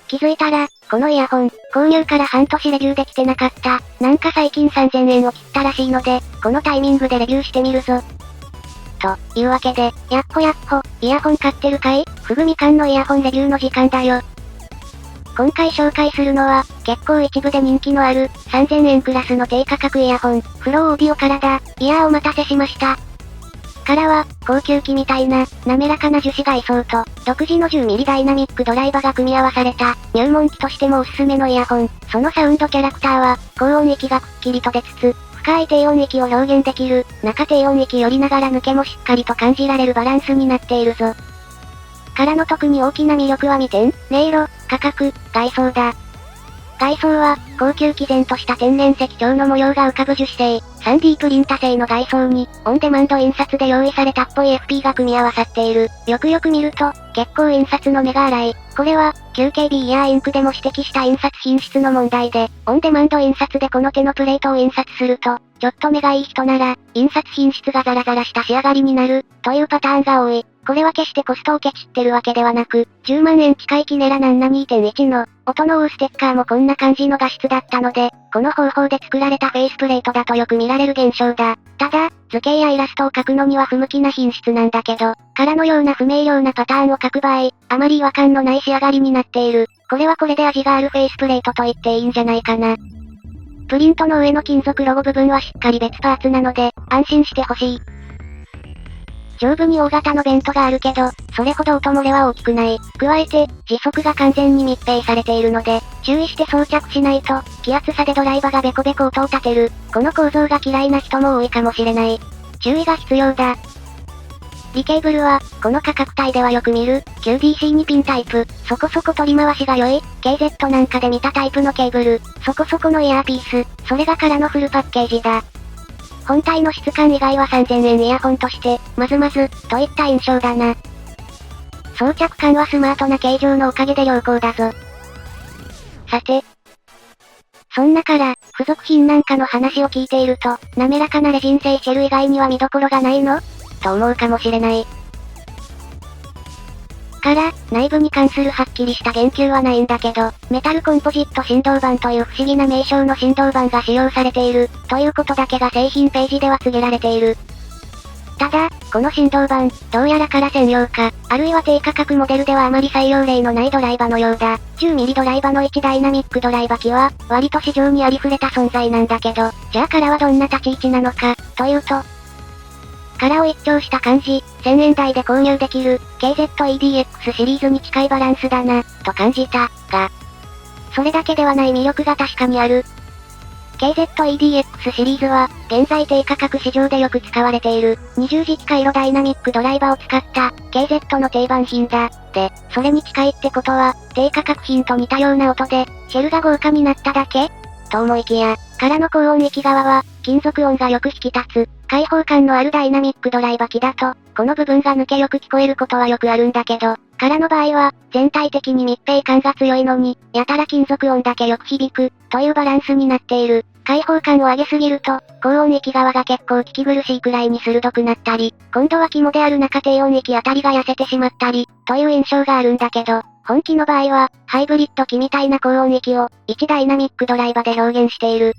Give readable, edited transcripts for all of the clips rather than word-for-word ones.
気づいたら、このイヤホン、購入から半年レビューできてなかった。なんか最近3000円を切ったらしいので、このタイミングでレビューしてみるぞ。というわけで、やっほ、イヤホン買ってるかい？ふぐみかんのイヤホンレビューの時間だよ。今回紹介するのは、結構一部で人気のある、3000円クラスの低価格イヤホン、フローオーディオからだ。いやーお待たせしました。からは、高級機みたいな、滑らかな樹脂外装と、独自の 10mm ダイナミックドライバが組み合わされた、入門機としてもおすすめのイヤホン。そのサウンドキャラクターは、高音域がくっきりと出つつ、深い低音域を表現できる、中低音域寄りながら抜けもしっかりと感じられるバランスになっているぞ。からの特に大きな魅力は2点、音色、価格、外装だ。外装は、高級毅然とした天然石彫の模様が浮かぶ樹脂製、3D プリンタ製の外装に、オンデマンド印刷で用意されたっぽい FP が組み合わさっている。よくよく見ると、結構印刷の目が荒い。これは、QKB イヤーインクでも指摘した印刷品質の問題で、オンデマンド印刷でこの手のプレートを印刷すると、ちょっと目がいい人なら、印刷品質がザラザラした仕上がりになる、というパターンが多い。これは決してコストをケチってるわけではなく、10万円近いキネラナンナ 2.1 の、音の追うステッカーもこんな感じの画質だったので、この方法で作られたフェイスプレートだとよく見られる現象だ。ただ、図形やイラストを描くのには不向きな品質なんだけど、からのような不明瞭なパターンを描く場合、あまり違和感のない仕上がりになっている。これはこれで味があるフェイスプレートと言っていいんじゃないかな。プリントの上の金属ロゴ部分はしっかり別パーツなので、安心してほしい。上部に大型のベントがあるけど、それほど音漏れは大きくない。加えて、時速が完全に密閉されているので、注意して装着しないと、気圧差でドライバーがベコベコ音を立てる。この構造が嫌いな人も多いかもしれない。注意が必要だ。リケーブルは、この価格帯ではよく見る、QDC2 ピンタイプ。そこそこ取り回しが良い、KZ なんかで見たタイプのケーブル。そこそこのイヤーピース。それがからのフルパッケージだ。本体の質感以外は3000円イヤホンとして、まず、といった印象だな。装着感はスマートな形状のおかげで良好だぞ。さて。そんなから、付属品なんかの話を聞いていると、滑らかなレジン製シェル以外には見どころがないの？と思うかもしれない。から、内部に関するはっきりした言及はないんだけど、メタルコンポジット振動板という不思議な名称の振動板が使用されている、ということだけが製品ページでは告げられている。ただ、この振動板、どうやらから専用か、あるいは低価格モデルではあまり採用例のないドライバのようだ。10mm ドライバの1ダイナミックドライバ機は、割と市場にありふれた存在なんだけど、じゃあからはどんな立ち位置なのか、というと、からを一聴した感じ、1000円台で購入できる、KZ-EDX シリーズに近いバランスだな、と感じた、が、それだけではない魅力が確かにある。KZ-EDX シリーズは、現在低価格市場でよく使われている、20磁気回路ダイナミックドライバーを使った、KZ の定番品だ。で、それに近いってことは、低価格品と似たような音で、シェルが豪華になっただけ？と思いきや、からの高音域側は、金属音がよく引き立つ、開放感のあるダイナミックドライバ機だと、この部分が抜けよく聞こえることはよくあるんだけど、からの場合は、全体的に密閉感が強いのに、やたら金属音だけよく響く、というバランスになっている。開放感を上げすぎると、高音域側が結構聞き苦しいくらいに鋭くなったり、今度は肝である中低音域あたりが痩せてしまったり、という印象があるんだけど、本機の場合は、ハイブリッド機みたいな高音域を、1ダイナミックドライバで表現している。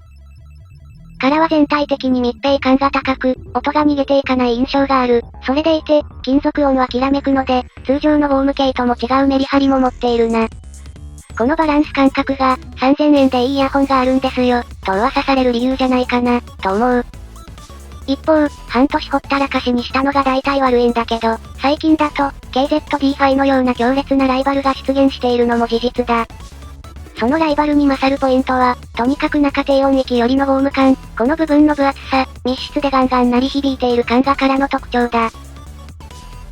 からは全体的に密閉感が高く、音が逃げていかない印象がある。それでいて、金属音はきらめくので、通常のウォーム系とも違うメリハリも持っているな。このバランス感覚が、3000円でいいイヤホンがあるんですよ、と噂される理由じゃないかな、と思う。一方、半年ほったらかしにしたのが大体悪いんだけど、最近だと、KZ-D-Fi のような強烈なライバルが出現しているのも事実だ。そのライバルに勝るポイントは、とにかく中低音域よりのウォーム感、この部分の分厚さ、密室でガンガン鳴り響いている感がからの特徴だ。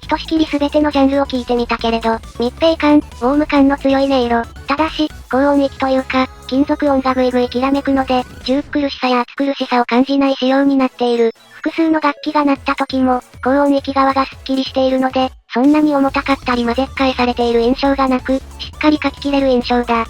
ひとしきり全てのジャンルを聞いてみたけれど、密閉感、ウォーム感の強い音色、ただし、高音域というか、金属音がぐいぐいきらめくので、重苦しさや暑苦しさを感じない仕様になっている。複数の楽器が鳴った時も、高音域側がスッキリしているので、そんなに重たかったり混ぜっかえされている印象がなく、しっかり書ききれる印象だ。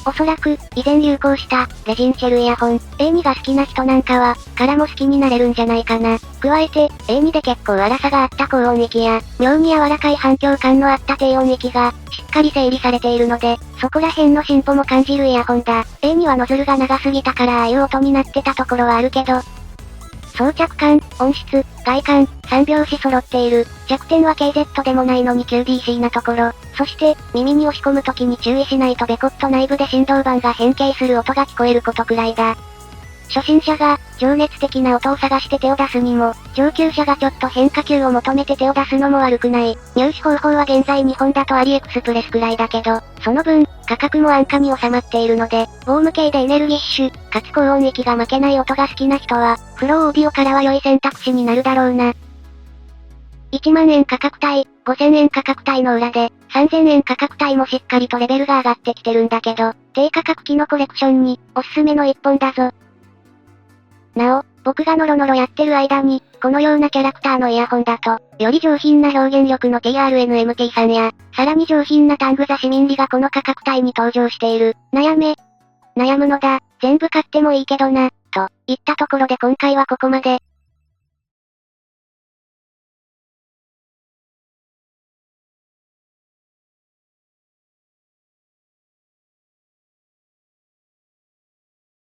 おそらく、以前流行した、レジンシェルイヤホン、A2 が好きな人なんかは、からも好きになれるんじゃないかな。加えて、A2 で結構粗さがあった高音域や、妙に柔らかい反響感のあった低音域が、しっかり整理されているので、そこら辺の進歩も感じるイヤホンだ。A2 はノズルが長すぎたからああいう音になってたところはあるけど、装着感、音質、外観、3拍子揃っている。弱点は KZ でもないのに QDC なところ。そして、耳に押し込む時に注意しないとベコット内部で振動板が変形する音が聞こえることくらいだ。初心者が、情熱的な音を探して手を出すにも、上級者がちょっと変化球を求めて手を出すのも悪くない。入手方法は現在日本だとアリエクスプレスくらいだけど、その分、価格も安価に収まっているので、ウォーム系でエネルギッシュ、かつ高音域が負けない音が好きな人は、フローオーディオからは良い選択肢になるだろうな。1万円価格帯、5000円価格帯の裏で、3000円価格帯もしっかりとレベルが上がってきてるんだけど、低価格機のコレクションに、おすすめの一本だぞ。なお、僕がノロノロやってる間に、このようなキャラクターのイヤホンだと、より上品な表現力の TRNMT さんや、さらに上品なタングザ市民リがこの価格帯に登場している。悩むのだ、全部買ってもいいけどな、といったところで今回はここまで。